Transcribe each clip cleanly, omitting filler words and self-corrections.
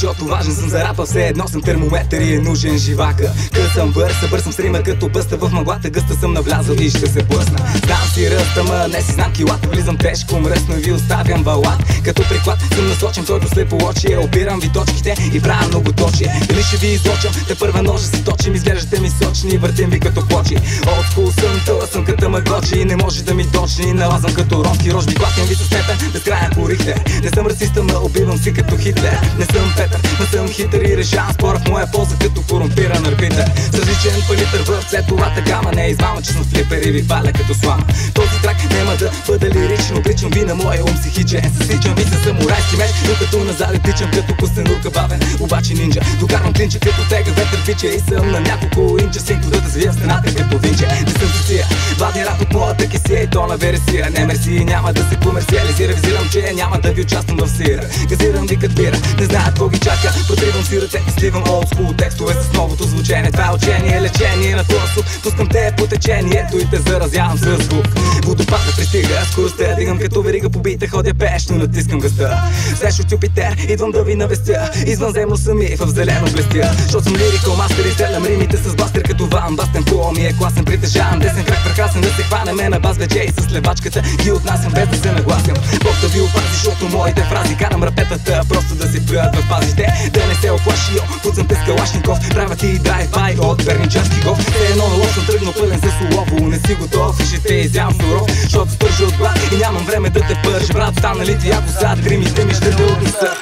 защото важен съм за рапа. Все едно съм термометър и е нужен живака. Къс съм бърз съм с рима като бъста. В мъглата гъста съм навлязал и ще се блъсна. Знам си ръста, ма не си знам килата. Влизам тежко, мръсно и ви оставям балат. Като приклад съм насочен, който слепо очи. Обирам ви точките и правя много точие. Дали ще ви излочам, те първа ножа се точим. Изглеждате ми сочни, въртим ви като плочи. Олдскул съм, тъла съм като мъгочи. И не може да ми дочни, налазам като ромски рожби. Клатям ви със степен, безкрайен по Рихтер. Не съм расиста, ма убивам си като Хитлер. Не съм Петър, но съм хитър и решавам спора в моя полза като корумпиран арбитър. С различен палитър в цветовата гама. Не е измама, че съм флипер и ви валя като слама. Този трак няма да бъда лиричен. Обричам ви на моя ум психичен. Съсичам ви със самурайски меч, докато назад тичам като костенурка бавен. Обаче нинджа, докарвам клинча като тега ветър пича. И съм на няколко инча, синко да завия в стената като винче. Не съм соция, вади рап от моята кесия и то на версия. Не мерси, няма да се комерциализира. Визирам, че няма да ви участвам в сира. Газирам ви като бира, не знаят какво ги чака. Протривам си ръце и сливам олдскул текстове с новото звучение. Това е учение, лечение на този сух. Пускам те по течението и те заразявам с звук. Водопада пристига, скоростта дигам като верига по бита. Ходя пещо, натискам гъста. Слеш от Юпитер, идвам да ви навестя. Извънземно съм и в зелено блестя. Защото съм лирикал мастер и стелям римите с бастер като Ван Бастен. По ми е класен, притежавам десен крак, прекрасен. Да се хванеме на бас вече и с левачката ги отнасям без да се нагласям. Бог да ви опази, защото моите фрази карам рапетата просто да се плюят в пазите. Да не се оплаши, пуцам те с Калашников. Правя ти драйв-бай от перничански гов. Те едно на лош съм тръгнал пълен с улово. Не си готов и ще те изям суров, защото стържа от глад и нямам време да те пържа. Брат, останалите ако сад гримите ми ще те отнеса.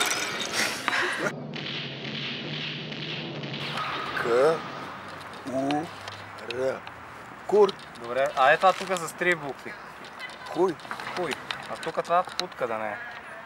К-У-Р. Кур. Добре, а е това тук с три букви. Хуй. Хуй. А тук това путка да не е.